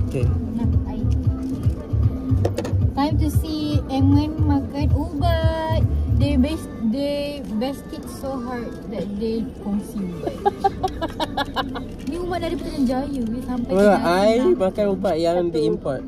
Okay. Nah, air. Time to see Emman makan ubat. They best it so hard that they kongsi ubat. Ni ubat dari Putrajaya sampai ke I makan ubat yang diimport.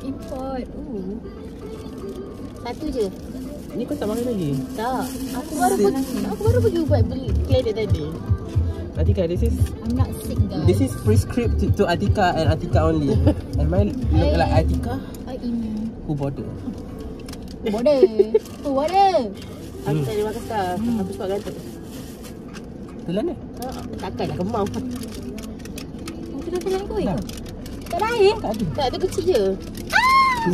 Import. Satu je. Ni kau tak makan lagi? Tak. Aku baru pergi ubat beli klinik tadi. Atika, I'm not sick, guys. this is prescribed to Atika and Atika only. Am I look like Atika? Who bother? Border. Tu border. Aku tak ada makan star. Aku suka gantung. Telan ni? Takkanlah kau mau. Aku dah telan kau ke? Tak ada air? Tak ada kecil je.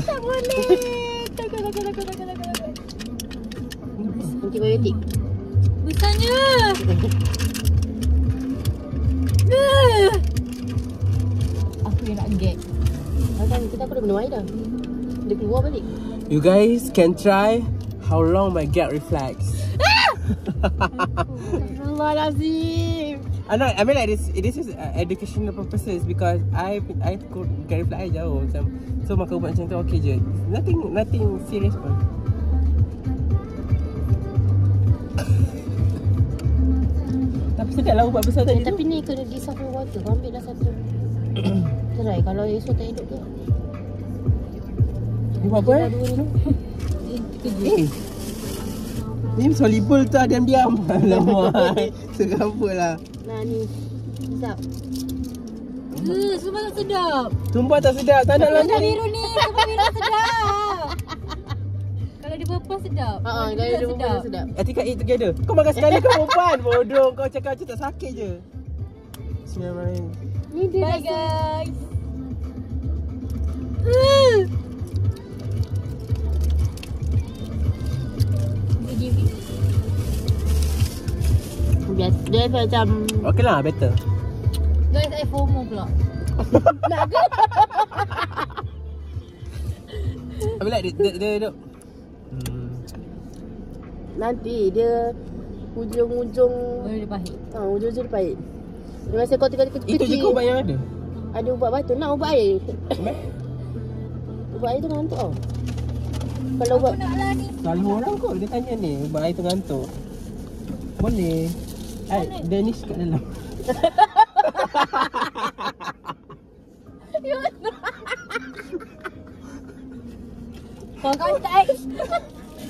Tak boleh. Takut. Antibiotik. Besarnya. Aku yang nak gag. Kan kita aku dah minum air dah. Dia keluar balik. You guys can try how long my gag reflex. Astagfirullahalazim. I mean like this is educational purposes because I could get reflex jauh macam, so makan ubat macam tu okay je. Nothing serious pun. Tapi sedap lah ubat besar tadi tu. Tapi ni kena dissolve in water. Kau ambil dah satu. Try kalau esok tak hidup ke. Ni buat apa eh? Ni soluble tu diam-diam. Alamak. Segapa lah. Nah ni. Sedap. Sumpah tak sedap. Sumpah tak sedap. Tak nak Sumpah lagi. biru ni. Sumpah biru sedap. Kalau dia purple sedap. Kalau dia purple sedap. Atika eat together. Kau makan sekali kau perempuan. Bodoh. Kau cakap macam tak sakit je. Bismillahirrahmanirrahim. Ni dia Bye rasa. guys. Dia macam Okay lah, better. Guys, I FOMO pula. nak ke? I mean like dia Nanti dia ujung-ujung Boleh dia pahit. ujung-ujung dia pahit. Dia rasa kau tengok kecil. itu je kau ubat yang ada. Ada ubat batu. Nak ubat air. Ubat air tu ngantuk tau. Kalau ubat Nak lah ni. Selalu orang kot dia tanya ni, ubat air tu ngantuk. Boleh. Danish kat dalam. For context.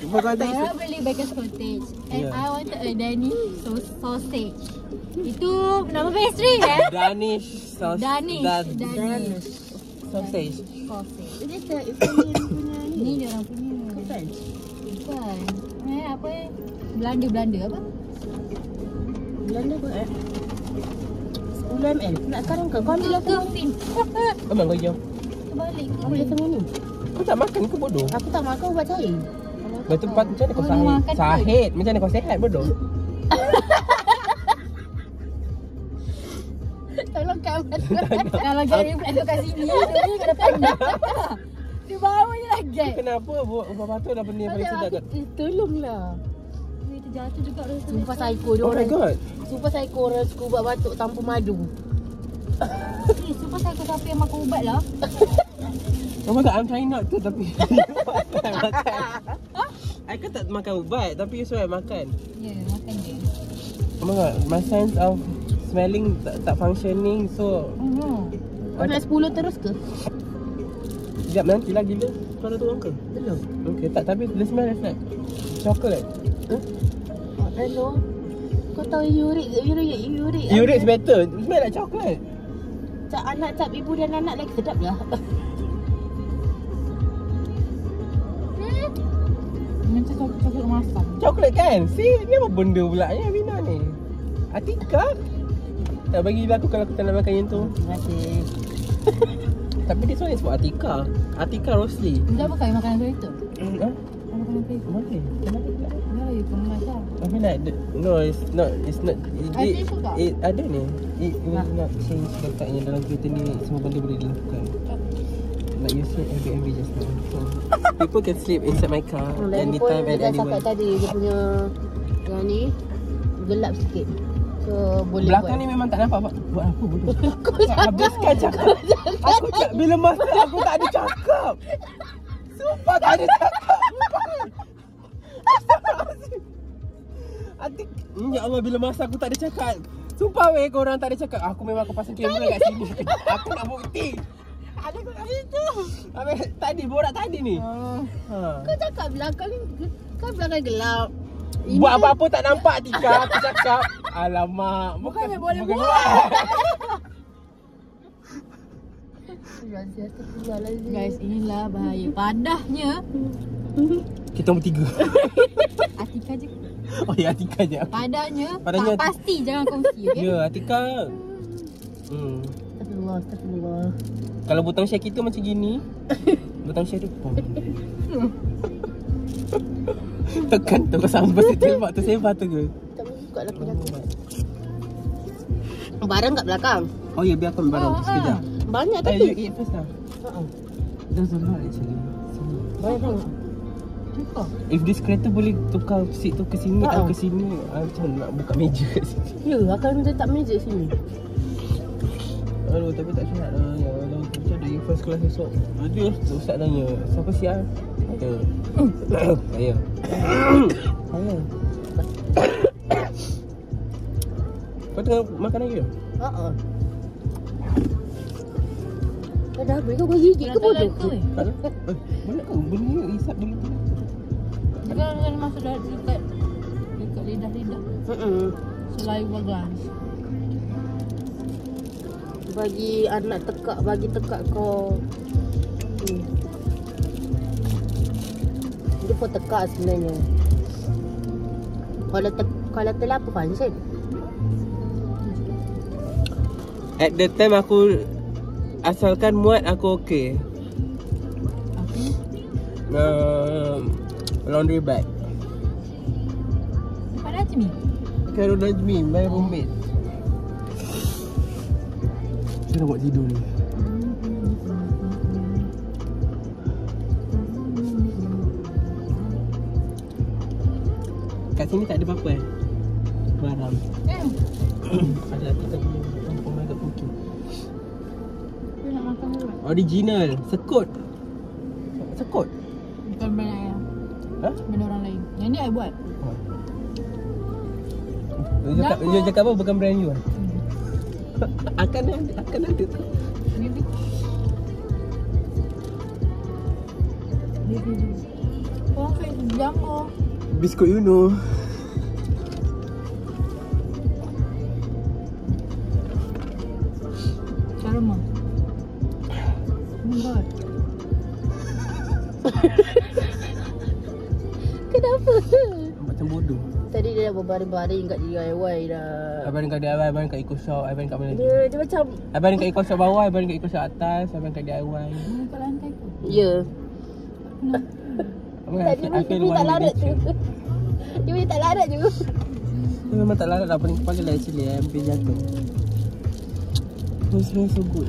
For context. Saya beli Baker's Cottage and Yeah. I wanted a Danish sausage. Itu nama pastry kan? Danish sausage. Danish Sausage. sausage. Ini Italian punya Ni ni. dia orang punya. French. Bukan. Apa Belanda apa? Belanda pun 10 ml. Nak sekarang ke? Kau ambil lah Ke fin. Memang kau jauh. Balik ke Ambil fin. tengah ni. Kau tak makan ke bodoh? Aku tak makan ubat cair. Bertempat macam mana kau Kau sahid? makan ke? Sahid. Macam mana kau sihat bodoh? Tolong kawan. Kalau gary black tu kat sini, dia kena pandang. Dia bawa je lah gag. Kenapa ubat batu dah benda yang paling sedap kat? Tolonglah. Dia terjatuh juga rasa. Sumpah psycho dia Oh my orang. god. Sumpah psycho orang suka ubat batuk tanpa madu. Sumpah saya siapa yang makan ubat lah. Oh my god, I'm trying not to tapi makan. I kan tak makan ubat tapi you suruh I makan. Ya, makan je. Oh my god, my sense of smelling tak functioning so Kau nak 10 terus ke? sekejap nanti lah gila. Kau dah turun ke? Belum. Okay, tak tapi the smell is like chocolate. Hello. Kau tahu yurik. Uric better. It smell like chocolate. Cap anak, cap ibu dan anak lagi sedap lah. Macam coklat masam. Chocolate kan? See, ni apa benda pula ni Amina ni? Atika? Tak bagi aku kalau aku tak nak makan yang tu. Terima kasih. Tapi this one is for Atika. Atika Rosli. Dia apa kau makanan kereta? Huh? Makanan kereta. Boleh. Kenapa pula? Ya, you kemas lah. I mean like no, it's not. Ada juga? Ada ni. It will not change letaknya dalam kereta ni. Semua benda boleh dilakukan. Like you said Airbnb just now. So people can sleep inside my car anytime and Dia dah anywhere. cakap tadi dia punya yang ni gelap sikit. So ke boleh Belakang buat? ni memang tak nampak buat apa bodoh. Habiskan cakap. Aku tak, bila masa aku tak ada cakap. Sumpah tak ada cakap. Atik, ya Allah, bila masa aku tak ada cakap. Sumpah weh, korang tak ada cakap. Aku memang aku pasang kamera kat sini. Aku nak bukti. Ada kau kat situ. Habis tadi, borak tadi ni. Kau cakap belakang ni kan belakang gelap. Buat apa-apa tak nampak Tika. Aku cakap. Alamak. Bukannya boleh bukan buat. buat. Guys, inilah bahaya. Padahnya Kita nombor 3. Atika je. Oh ya, Atika je. Padahnya Padahnya- tak pasti jangan kongsi, okey? Ya, Atika. Astagfirullah. Kalau butang share kita macam gini, butang share tu pom. Tekan tu sampai tersebar tu sebar tu ke? Tak boleh buka lah belakang. Barang kat belakang. Oh ya, biar aku ambil barang sekejap. Banyak You tapi. eat first lah. Ha. There's a lot actually. Banyak sangat. If this kereta boleh tukar seat tu ke sini Ha. atau ke sini, macam mana nak buka meja kat sini. Ya, akan letak meja sini. Aduh, tapi tak sihat lah. Ya Allah, macam ada you first class esok. Ada, Ustaz tanya, siapa siap? Ada. Saya. Saya. Kau tengah makan lagi ke? Ha. Kau dah habis kau gigi ke bodoh? Tak lah. Boleh kau? Benda ni isap dulu. Jangan masuk dekat lidah-lidah. Saliva glands. Bagi anak tekak, bagi tekak kau. Dia pun tekak sebenarnya. Kalau telah apa function? At the time aku asalkan muat aku okey. Laundry bag. Pada Najmi. Khairul Najmi, my roommate. Saya nak buat tidur ni. Kat sini tak ada apa-apa barang. Ada artikel punya kampung agak putih. Dia nak makan dulu. Original, sekut. Sekut. Bukan benda yang Ha? benda orang lain. Yang ni I buat. Dia cakap apa bukan brand you? Akan ada tu. Maybe. Oh, kayak jumbo. Biskut you know. Caramel. Oh my god. Kenapa? Macam bodoh. Tadi dia dah berbaring-baring kat DIY dah. Abang kat DIY, abang kat Eco Shop, abang kat mana lagi? Dia macam Abang kat Eco Shop bawah, abang kat Eco Shop atas, abang kat DIY. Ini kat lantai tu. ya. Abang Tadi I feel dia tak one larat tu. nature. Dia punya tak larat juga. Dia memang tak larat lah, paling kepala lah actually hampir jatuh. It smells so good.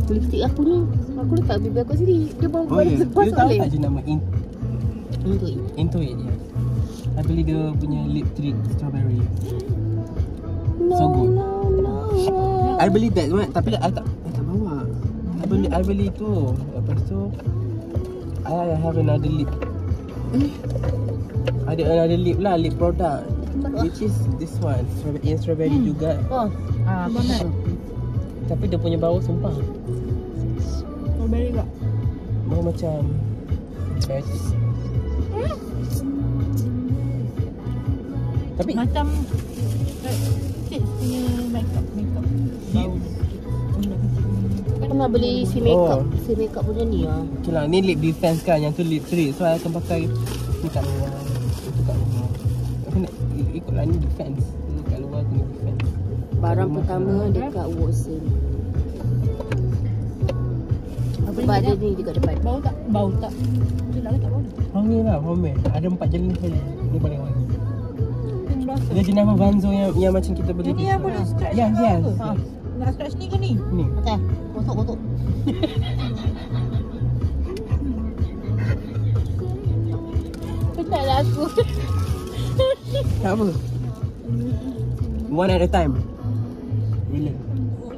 Lipstick aku ni, aku letak bibir aku sendiri. Dia baru Oh ya, lepas dia tahu boleh. tak je nama Untuk Into It je. I beli dia punya lip treat strawberry. no, So good. no. I beli that one, tapi I tak bawa. I beli tu. Lepas tu I have another lip. Ada another lip lah, lip product. Which is this one, strawberry juga. Oh, Aku nak. Tapi dia punya bau sumpah. Strawberry tak? Bau macam antibiotik. Tapi Macam Kids punya makeup. Bau. aku nak beli si makeup. Si makeup punya ni lah. okay lah, ni lip defense kan, yang tu lip treat. So I akan pakai ni kat luar, itu kat rumah. Aku nak ikutlah ni defense. Ni kat luar aku ni defense. Barang Kat rumah pertama sana. dekat Watson. Sebab dia ni dekat depan. Bau tak? Bau tak? Dia nak letak bau. Wangi lah, wangi. Ada 4 jenis sekali. Ni paling wangi. Yang berasa. Dia jenama Vanzo yang macam kita beli. Yang ni yang boleh scratch. Yes, yes. Ha. Nak scratch ni ke ni? Ni. Okay, kotak-kotak. Penatlah aku. Tak apa. One at a time. Bila?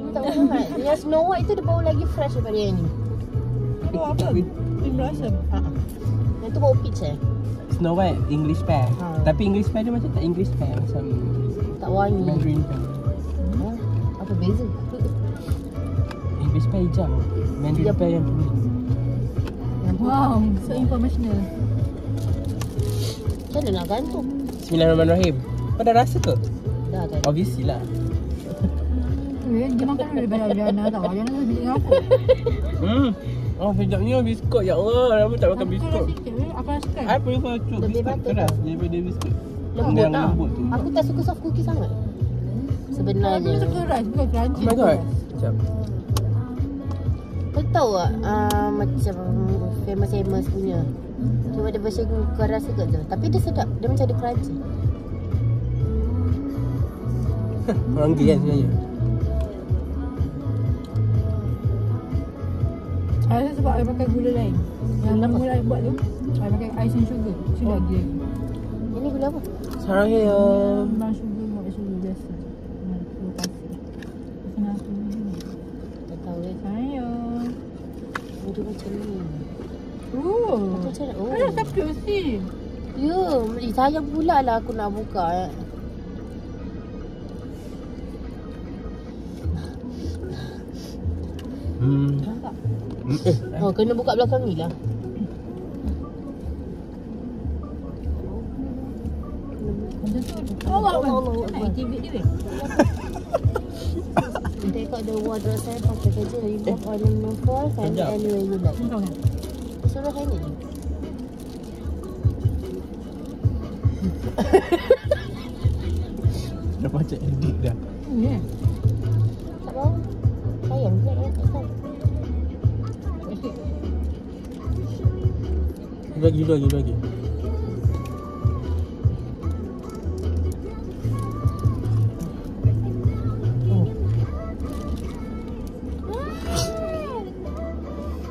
Tak apa sangat. Yang Snow White tu dia baru lagi fresh daripada yang ni. Oh apa? Pink Blossom. Yang tu baru peach Snow White English pear. Ha. Tapi English pear dia macam tak English pear, macam tak wangi. Mandarin pear. Apa beza? English pear hijau. Mandarin pear yang kuning. Wow, so informational. Macam mana nak gantung? Bismillahirrahmanirrahim. Kau dah rasa ke? Dah kan? Obviously lah. Dia makan daripada Adriana tau. Adriana tu bilik dengan aku. Oh, sekejapnya biskut. Ya Allah, kenapa tak makan biskut? Apa suka? I prefer cuk Lebih biskut patut keras tau. daripada biskut. Lembut Yang tau. lembut tu. Aku tak suka soft cookie sangat. Aku Sebenarnya. suka rice, bukan crunchy. Oh my god. Sekejap. Kau tahu tak macam famous punya. Cuma ada version keras sikit je. Tapi dia sedap. Dia macam ada crunchy. Orang gay kan sebenarnya. Rasa sebab I pakai gula lain. Yang mula I buat tu, I pakai ice and sugar. Sudah lagi. Ini gula apa? Sarang. Brown sugar, white sugar biasa. Gula pasir. Kenapa ni? Tak tahu kan. Sayang. Dia macam ni. Oh. Macam mana? Oh. Ada sakit mesti. Ya, sayang pula lah aku nak buka. Nampak? Oh, kena buka belakang ni lah. Macam tu. Awak kan? Nak activate dia weh. Take out the wardrobe set of the kerja. Remove ornament for and Sekejap. anywhere you like. Kau kan? Suruh saya ni. Dah macam edit dah. Ya. Tak tahu. Sayang je tak tahu. Lagi.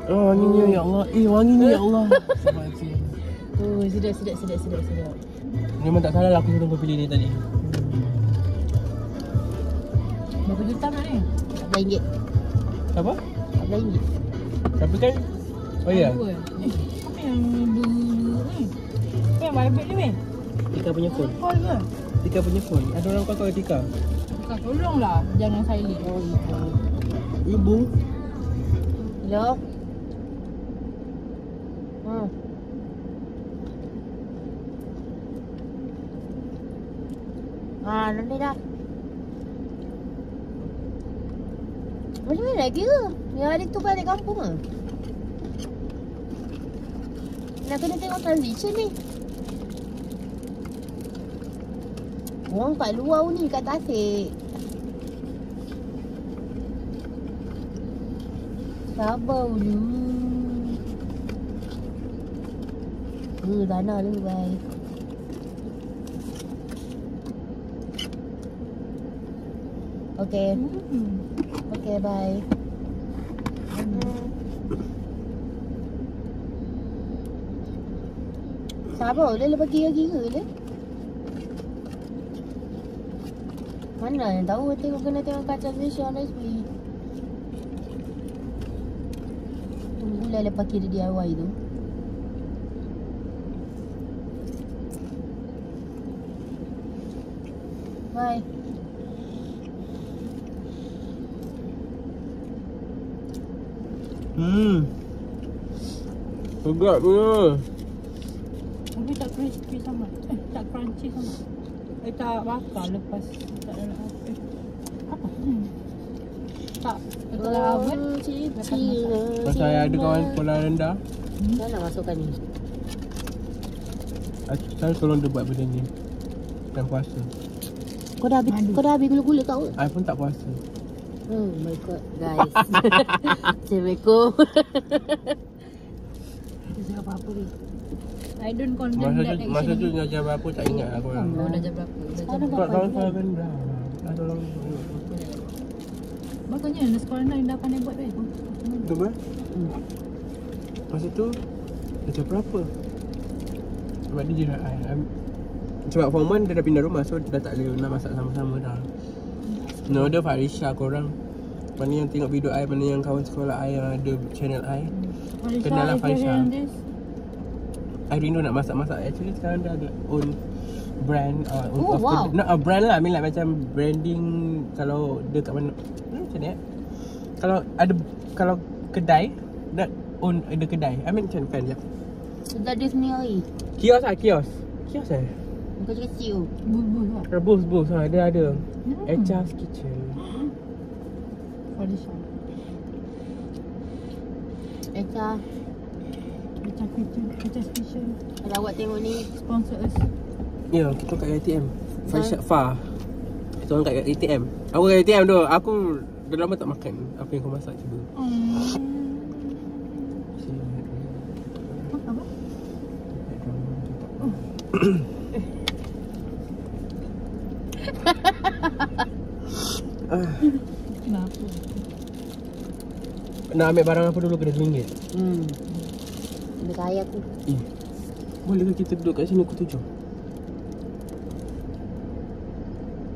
Oh, wanginya ya Allah. Wanginya ya Allah. Oh, sedap. Memang tak salah lah aku suruh kau pilih ni tadi. Berapa juta nak ni? RM14. Apa? RM14. Tapi kan oh ya. Dua. Apa yang dua ni? Apa yang balik ni weh? Tika punya phone. Call ke? Tika punya phone. Ada orang call kau Tika. Kau tolonglah. Jangan silent. Oh, Ibu. hello. Nanti dah. Macam mana lagi ke? Yang hari tu balik kampung ke? Nak kena tengok transition ni. Orang kat luar ni kat Tasik. Sabar dulu. Tanah dulu baik. Okay. Okay, bye. Sabar, dia lepas kira-kira dia. Mana yang tahu kena tengok kat transition SP. Tunggulah lepas kira DIY tu. Bye. Tegak punya. Tapi tak crispy sangat. Tak crunchy sangat. Tak bakar lepas tak ada nak apa. Apa? Tak. Kalau oven. Pasal saya ada kawan sekolah rendah. Saya nak masukkan ni. Saya tolong dia buat benda ni. Dan puasa. Kau dah habis gula-gula kau ke? I pun tak puasa. Oh my god, guys. Assalamualaikum. Dia cakap apa-apa ni? I don't condemn that action. Masa tu dah jam berapa tak ingat aku. Oh, dah jam berapa? Sekarang Kau berapa? tahu sekolah rendah. Ada orang. Makanya ada sekolah lain dah pandai buat dah. Betul kan? Masa tu dah jam berapa? Sebab dia jiran I. Sebab form 1 dia dah pindah rumah. So dia dah tak boleh nak masak sama-sama dah. Noda, Farisha korang, mana yang tengok video I, mana yang kawan sekolah I yang ada channel I, kenalah Farisha. I rindu nak masak-masak. Actually sekarang dah ada own brand. Not a brand lah. I mean like macam branding. Kalau dia kat mana, macam ni Kalau kedai, nak own ada kedai. I mean macam kan je. Sudah ada sendiri. Kios lah, kios eh. Bukan kecil. Rebus dia ada. Echa's Kitchen. Farisha. Echa Kitchen. Kalau awak tengok ni, Sponsor us. Ya, kita kat ATM. Farisha Fa. Kita orang kat ATM. Aku kat ATM tu. Aku dah lama tak makan. Apa yang kau masak cuba. Apa? Kenapa? Nak ambil barang apa dulu kena RM2. Dia kaya aku. Boleh ke kita duduk kat sini pukul 7?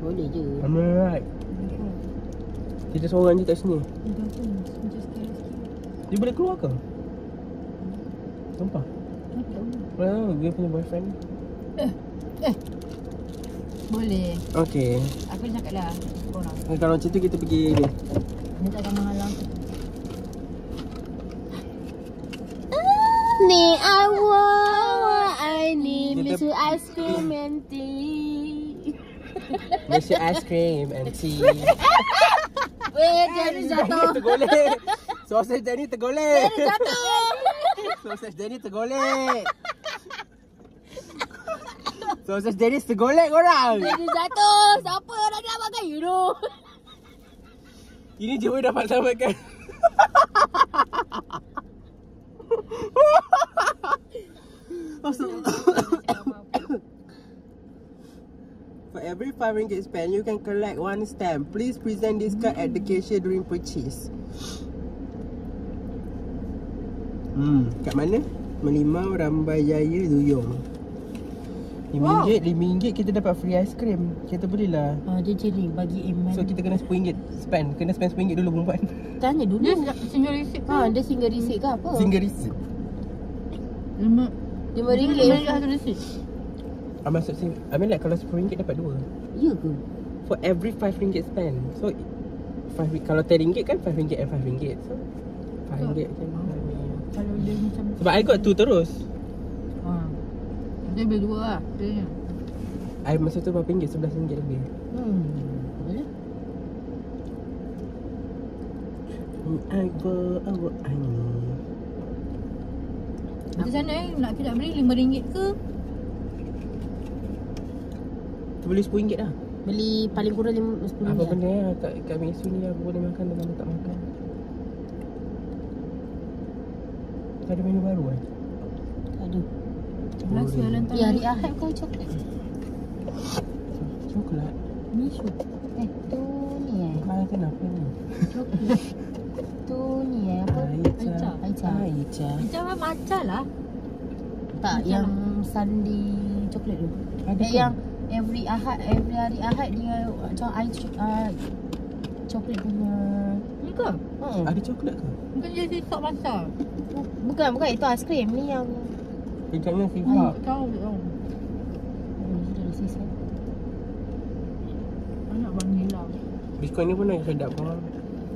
Boleh je. Am I right? Kita seorang je kat sini. Dia boleh keluar ke? Sumpah. Well, dia punya boyfriend. Boleh. Okay. Aku cakap lah korang. Kalau macam tu kita pergi ni. Dia takkan menghalang. Ni awak, I need Mr. Ice Cream and Tea. Mr. Ice Cream and Tea. Weh, jadi jatuh. Tergolek. Sausage Danny tergolek. Jatuh. Sausage Danny tergolek. Sausage Danny tergolek korang. Jadi jatuh. Siapa nak selamatkan you know? Ini je boleh dapat selamatkan. For every RM5 spent, you can collect 1 stamp. Please present this card at the cashier during purchase. Kat mana? Melimau, Rambai Jaya, Duyung. RM5 kita dapat free ice cream. Kita bolehlah. Dia ciri bagi Iman. So kita kena RM10 spend. Kena spend RM10 dulu perempuan. Tanya dulu. Dia single receipt ke? Dia single receipt ke apa? Single receipt. RM5. Satu receipt. Maksud sini, I mean like kalau RM10 dapat 2. Ya ke? For every RM5 spend. So kalau RM10 kan RM5 and RM5. So RM5 kan. Kalau dia macam Sebab I got 2 terus. dia beli 2 lah. Dia I masa tu berapa ringgit? RM11 lebih. Boleh. I go I Macam sana nak kita beli RM5 ke? tu beli RM10 dah. Beli paling kurang RM10. Apa benda yang kat Mingsu ni aku boleh makan dan tak makan. Tak ada menu baru kan? Tak ada. Rasa lantai. Ya, hari Ahad kau coklat. Coklat. Misu. Tu ni Kau kenapa ni? Coklat. Tu ni apa? Aicha. Macam matcha lah. Tak, yang Sunday coklat tu. Ada Yang every hari Ahad dia macam coklat punya. Ni ke? Ada coklat ke? Bukan jadi sok matcha. Bukan itu aiskrim ni yang Kejapnya FIFA. Tahu. sudah sis kan. Anak vanilla. Biskut ni pun dah sedap korang.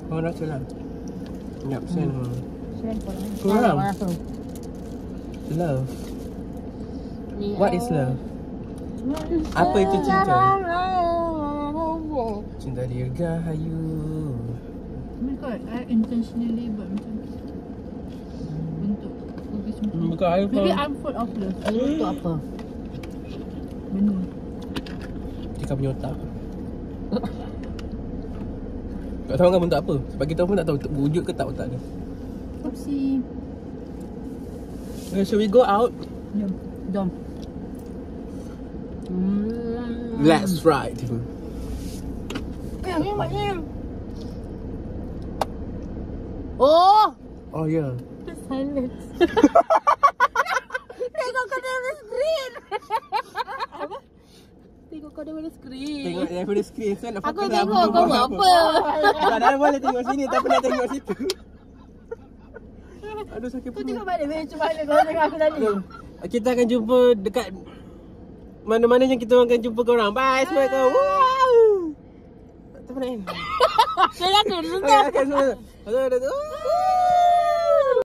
Korang rasa lah. Sedap sen. Selain korang. Korang. Rasa. Love. Ni What is love? Apa itu cinta? Cinta dirgahayu. Bukan, I intentionally buat macam tu. Bentuk lukis macam tu. Bukan I Maybe I'm full of love. Itu apa? Benda. Jika punya otak. Tak tahu kan bentuk apa. Sebab kita pun tak tahu wujud ke tak otak dia. Oopsie. Shall we go out? Jom. Let's ride. Ni maknanya. Oh! Oh ya. Silence. Tengok kena screen. Apa? tengok kau daripada skrin. Tengok daripada skrin. So nak Aku fokus tengok kau buat apa. Padahal boleh tengok sini, tak pernah tengok situ. Aduh, sakit Kau perut. tengok balik macam mana kau tengok aku tadi. Kita akan jumpa dekat mana-mana yang kita akan jumpa korang. Bye semua kau. Wow. Tak pernah. Saya aku Okay, semua.